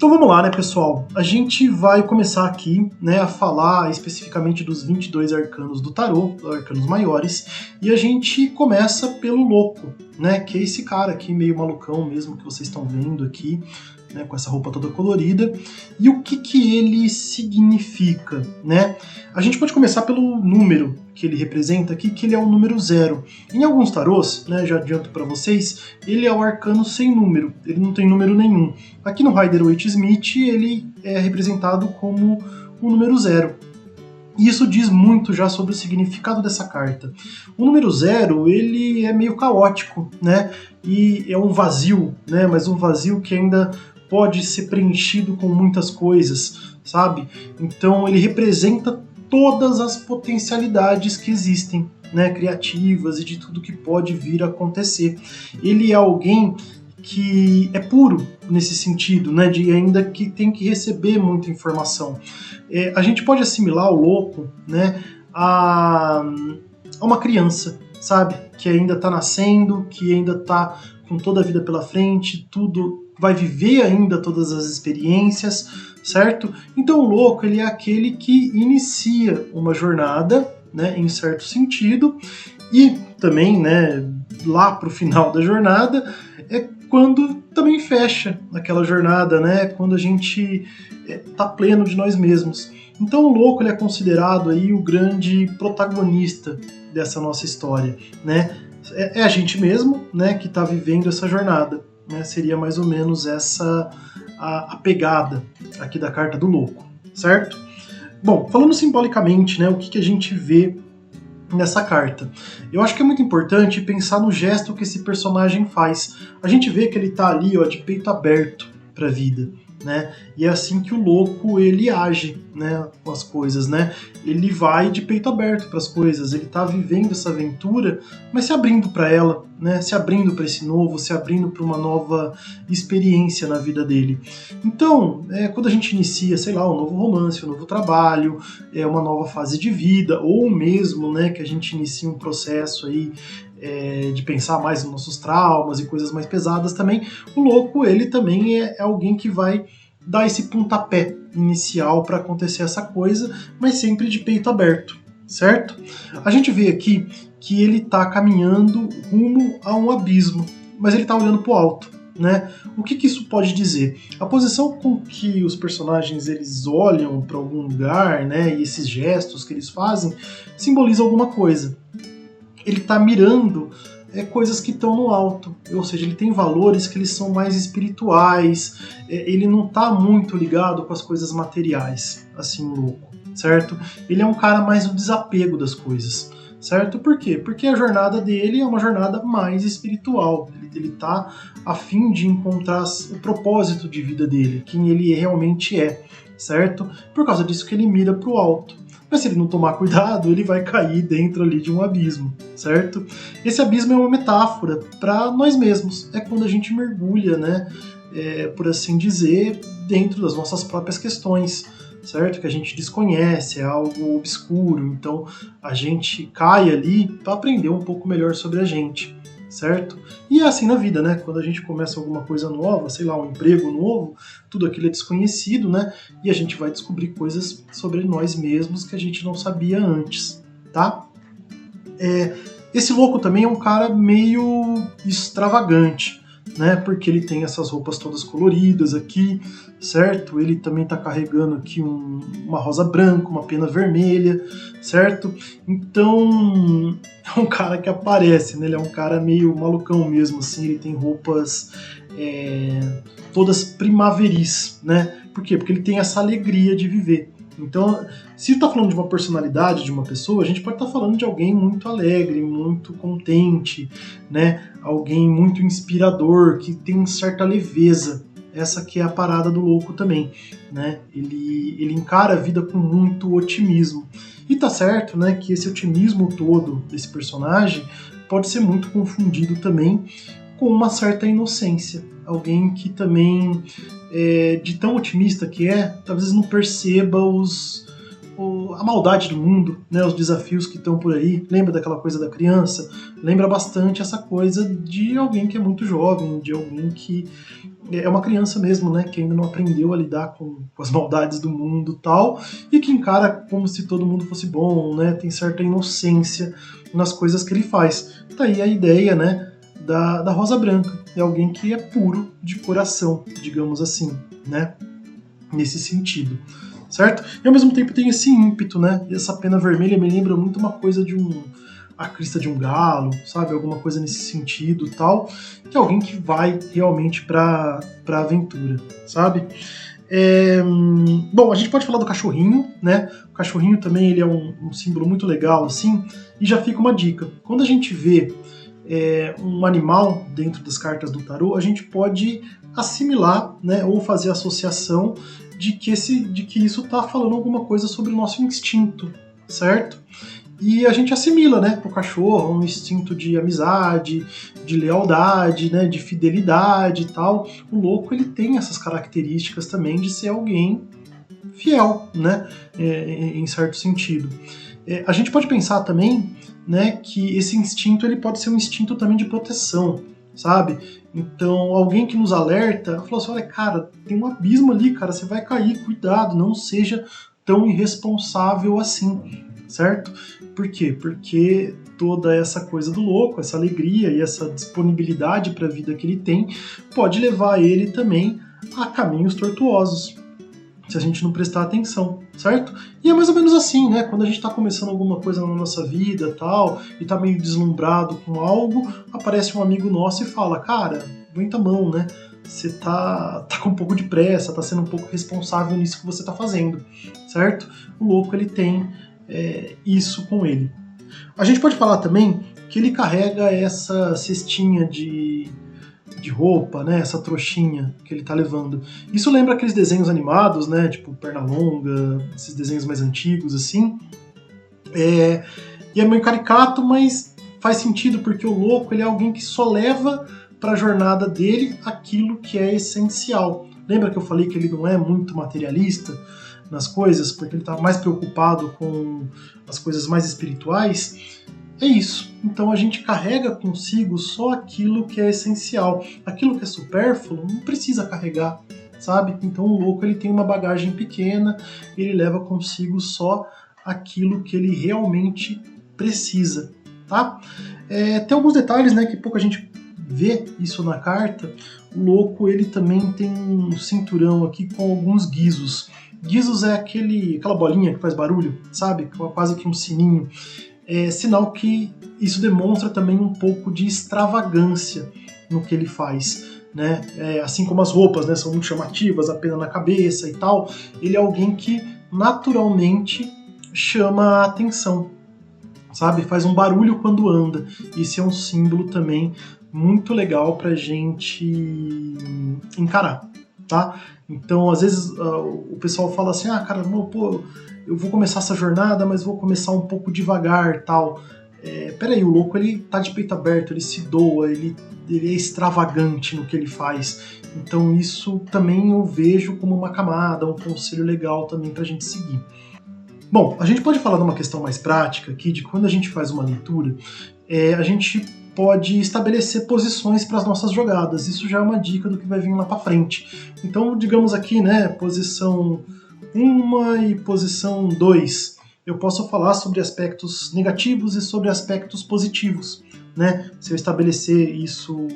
Então vamos lá, né, pessoal? A gente vai começar aqui, né, a falar especificamente dos 22 arcanos do tarô, arcanos maiores, e a gente começa pelo louco, né, que é esse cara aqui meio malucão mesmo que vocês estão vendo aqui, né, com essa roupa toda colorida. E o que ele significa, né? A gente pode começar pelo número que ele representa aqui, que ele é o número 0. Em alguns tarôs, né, já adianto para vocês, ele é o arcano sem número, ele não tem número nenhum. Aqui no Rider-Waite-Smith ele é representado como o número 0. E isso diz muito já sobre o significado dessa carta. O número 0, ele é meio caótico, né? E é um vazio, né? Mas um vazio que ainda pode ser preenchido com muitas coisas, sabe? Então ele representa todas as potencialidades que existem, né, criativas e de tudo que pode vir a acontecer. Ele é alguém que é puro nesse sentido, né, de ainda que tem que receber muita informação. A gente pode assimilar o louco, né, a uma criança, sabe, que ainda está nascendo, que ainda está com toda a vida pela frente, tudo vai viver ainda todas as experiências, certo? Então o louco, ele é aquele que inicia uma jornada, né, em certo sentido, e também, né, lá para o final da jornada é quando também fecha aquela jornada, né, quando a gente está pleno de nós mesmos. Então o louco, ele é considerado aí o grande protagonista dessa nossa história, né? É a gente mesmo, né, que está vivendo essa jornada. Né, seria mais ou menos essa a pegada aqui da carta do louco, certo? Bom, falando simbolicamente, né, o que a gente vê nessa carta? Eu acho que é muito importante pensar no gesto que esse personagem faz. A gente vê que ele está ali, ó, de peito aberto para a vida, né? E é assim que o louco, ele age, né, com as coisas, né? Ele vai de peito aberto para as coisas, ele está vivendo essa aventura, mas se abrindo para ela, né? Se abrindo para esse novo, se abrindo para uma nova experiência na vida dele. Então, quando a gente inicia, sei lá, um novo romance, um novo trabalho, uma nova fase de vida, ou mesmo, né, que a gente inicia um processo aí de pensar mais nos nossos traumas e coisas mais pesadas também, o louco, ele também é alguém que vai dar esse pontapé inicial para acontecer essa coisa, mas sempre de peito aberto, certo? A gente vê aqui que ele está caminhando rumo a um abismo, mas ele está olhando para o alto, né? O que isso pode dizer? A posição com que os personagens eles olham para algum lugar, né, e esses gestos que eles fazem, simboliza alguma coisa. Ele está mirando coisas que estão no alto, ou seja, ele tem valores que eles são mais espirituais, ele não está muito ligado com as coisas materiais, assim, louco, certo? Ele é um cara mais do desapego das coisas, certo? Por quê? Porque a jornada dele é uma jornada mais espiritual, ele está a fim de encontrar o propósito de vida dele, quem ele realmente é, certo? Por causa disso que ele mira para o alto. Mas se ele não tomar cuidado, ele vai cair dentro ali de um abismo, certo? Esse abismo é uma metáfora para nós mesmos. É quando a gente mergulha, né, por assim dizer, dentro das nossas próprias questões, certo? Que a gente desconhece, é algo obscuro. Então a gente cai ali para aprender um pouco melhor sobre a gente, certo? E é assim na vida, né? Quando a gente começa alguma coisa nova, sei lá, um emprego novo, tudo aquilo é desconhecido, né? E a gente vai descobrir coisas sobre nós mesmos que a gente não sabia antes, tá? Esse louco também é um cara meio extravagante, né? Porque ele tem essas roupas todas coloridas aqui, certo? Ele também tá carregando aqui uma rosa branca, uma pena vermelha, certo? Então, é um cara que aparece, né? Ele é um cara meio malucão mesmo, assim. Ele tem roupas todas primaveris, né? Por quê? Porque ele tem essa alegria de viver. Então, se está falando de uma personalidade de uma pessoa, a gente pode estar falando de alguém muito alegre, muito contente, né? Alguém muito inspirador, que tem uma certa leveza. Essa que é a parada do louco também, né? Ele encara a vida com muito otimismo. E tá certo, né, que esse otimismo todo desse personagem pode ser muito confundido também com uma certa inocência. Alguém que também, de tão otimista que talvez não perceba a maldade do mundo, né, os desafios que estão por aí. Lembra daquela coisa da criança? Lembra bastante essa coisa de alguém que é muito jovem, de alguém que é uma criança mesmo, né, que ainda não aprendeu a lidar com as maldades do mundo e tal, e que encara como se todo mundo fosse bom, né, tem certa inocência nas coisas que ele faz. Tá aí a ideia, né, da Rosa Branca. É alguém que é puro de coração, digamos assim, né, nesse sentido. Certo? E ao mesmo tempo tem esse ímpeto, né? E essa pena vermelha me lembra muito uma coisa de a crista de um galo, sabe? Alguma coisa nesse sentido tal, que é alguém que vai realmente pra aventura, sabe? Bom, a gente pode falar do cachorrinho, né? O cachorrinho também ele é um símbolo muito legal, assim, e já fica uma dica. Quando a gente vê um animal dentro das cartas do tarô, a gente pode assimilar, né, ou fazer associação de que isso está falando alguma coisa sobre o nosso instinto, certo? E a gente assimila, né, pro cachorro um instinto de amizade, de lealdade, né, de fidelidade e tal. O louco ele tem essas características também de ser alguém fiel, né, em certo sentido. A gente pode pensar também, né, que esse instinto ele pode ser um instinto também de proteção, sabe? Então, alguém que nos alerta, falou assim, olha, cara, tem um abismo ali, cara, você vai cair, cuidado, não seja tão irresponsável assim, certo? Por quê? Porque toda essa coisa do louco, essa alegria e essa disponibilidade para a vida que ele tem, pode levar ele também a caminhos tortuosos, se a gente não prestar atenção, certo? E é mais ou menos assim, né? Quando a gente está começando alguma coisa na nossa vida tal, e tá meio deslumbrado com algo, aparece um amigo nosso e fala, cara, aguenta a mão, né? Você tá com um pouco de pressa, tá sendo um pouco responsável nisso que você tá fazendo, certo? O louco, ele tem isso com ele. A gente pode falar também que ele carrega essa cestinha de roupa, né, essa trouxinha que ele tá levando. Isso lembra aqueles desenhos animados, né, tipo Pernalonga, esses desenhos mais antigos, assim. E é meio caricato, mas faz sentido porque o louco ele é alguém que só leva para a jornada dele aquilo que é essencial. Lembra que eu falei que ele não é muito materialista nas coisas, porque ele tá mais preocupado com as coisas mais espirituais? É isso. Então a gente carrega consigo só aquilo que é essencial. Aquilo que é supérfluo não precisa carregar, sabe? Então o louco ele tem uma bagagem pequena, ele leva consigo só aquilo que ele realmente precisa, tá? Tem alguns detalhes, né, que pouca gente vê isso na carta. O louco ele também tem um cinturão aqui com alguns guizos. Guizos é aquela bolinha que faz barulho, sabe? Quase que um sininho. Sinal que isso demonstra também um pouco de extravagância no que ele faz, né? Assim como as roupas, né, são muito chamativas, a pena na cabeça e tal, ele é alguém que naturalmente chama a atenção, sabe? Faz um barulho quando anda. Isso é um símbolo também muito legal pra gente encarar, tá? Então, às vezes, o pessoal fala assim, cara, não, pô, eu vou começar essa jornada, mas vou começar um pouco devagar, tal. Peraí, o louco, ele tá de peito aberto, ele se doa, ele é extravagante no que ele faz. Então isso também eu vejo como uma camada, um conselho legal também pra gente seguir. Bom, a gente pode falar de uma questão mais prática aqui, de quando a gente faz uma leitura, a gente pode estabelecer posições para as nossas jogadas. Isso já é uma dica do que vai vir lá para frente. Então, digamos aqui, né, posição 1 e posição 2. Eu posso falar sobre aspectos negativos e sobre aspectos positivos, né? Se eu estabelecer isso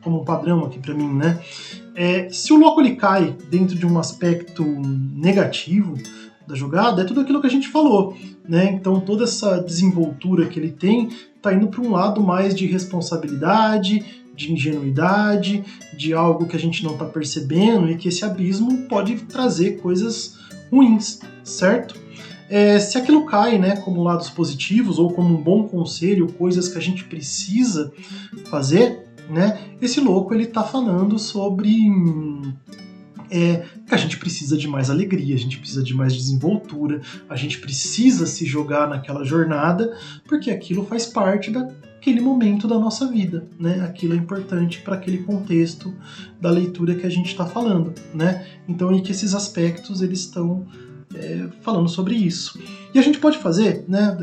como um padrão aqui para mim, né? Se o louco ele cai dentro de um aspecto negativo da jogada, é tudo aquilo que a gente falou, né? Então toda essa desenvoltura que ele tem está indo para um lado mais de responsabilidade, de ingenuidade, de algo que a gente não está percebendo e que esse abismo pode trazer coisas ruins, certo? Se aquilo cai, né, como lados positivos ou como um bom conselho, coisas que a gente precisa fazer, né? Esse louco ele está falando sobre que a gente precisa de mais alegria, a gente precisa de mais desenvoltura, a gente precisa se jogar naquela jornada, porque aquilo faz parte daquele momento da nossa vida, né? Aquilo é importante para aquele contexto da leitura que a gente está falando, né? Então, que esses aspectos eles estão falando sobre isso. E a gente pode fazer, né,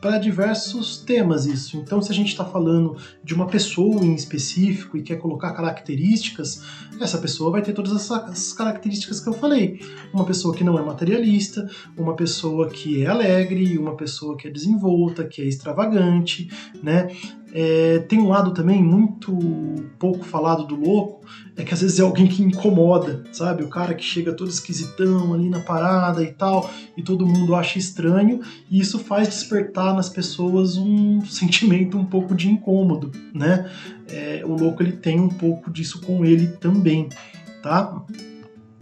para diversos temas isso. Então, se a gente está falando de uma pessoa em específico e quer colocar características, essa pessoa vai ter todas essas características que eu falei. Uma pessoa que não é materialista, uma pessoa que é alegre, uma pessoa que é desenvolta, que é extravagante, né? Tem um lado também muito pouco falado do louco, é que às vezes é alguém que incomoda, sabe? O cara que chega todo esquisitão ali na parada e tal, e todo mundo acha estranho, e isso faz despertar nas pessoas um sentimento um pouco de incômodo, né? O louco, ele tem um pouco disso com ele também, tá?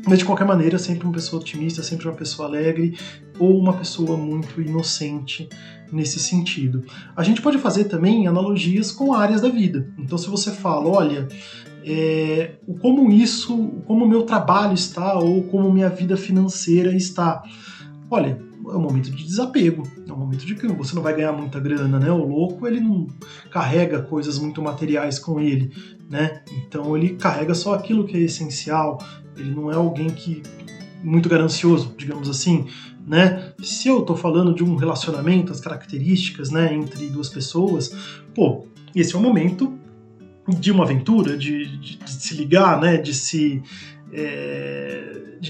Mas de qualquer maneira, sempre uma pessoa otimista, sempre uma pessoa alegre, ou uma pessoa muito inocente nesse sentido. A gente pode fazer também analogias com áreas da vida. Então, se você fala, olha, como o meu trabalho está, ou como minha vida financeira está, olha, é um momento de desapego, é um momento de que você não vai ganhar muita grana, né? O louco, ele não carrega coisas muito materiais com ele, né? Então ele carrega só aquilo que é essencial, ele não é alguém que muito ganancioso, digamos assim, né? Se eu tô falando de um relacionamento, as características, né, entre duas pessoas, pô, esse é o momento de uma aventura, de se ligar, né, de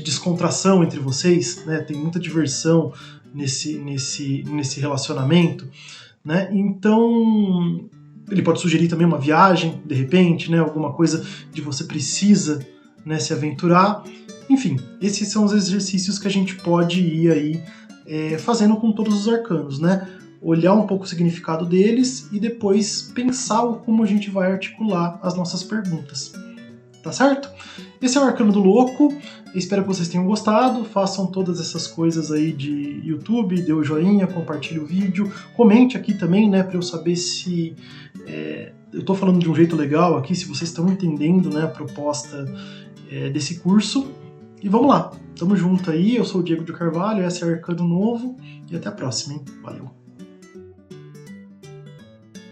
descontração entre vocês, né? Tem muita diversão nesse relacionamento, né? Então ele pode sugerir também uma viagem, de repente, né? Alguma coisa de você precisa, né, se aventurar. Enfim, esses são os exercícios que a gente pode ir aí fazendo com todos os arcanos, né? Olhar um pouco o significado deles e depois pensar como a gente vai articular as nossas perguntas. Tá certo? Esse é o Arcano do Louco. Espero que vocês tenham gostado. Façam todas essas coisas aí de YouTube, dê o joinha, compartilhe o vídeo. Comente aqui também, né, para eu saber se eu tô falando de um jeito legal aqui, se vocês estão entendendo, né, a proposta desse curso. E vamos lá, tamo junto aí. Eu sou o Diego de Carvalho, esse é o Arcano Novo e até a próxima, hein? Valeu!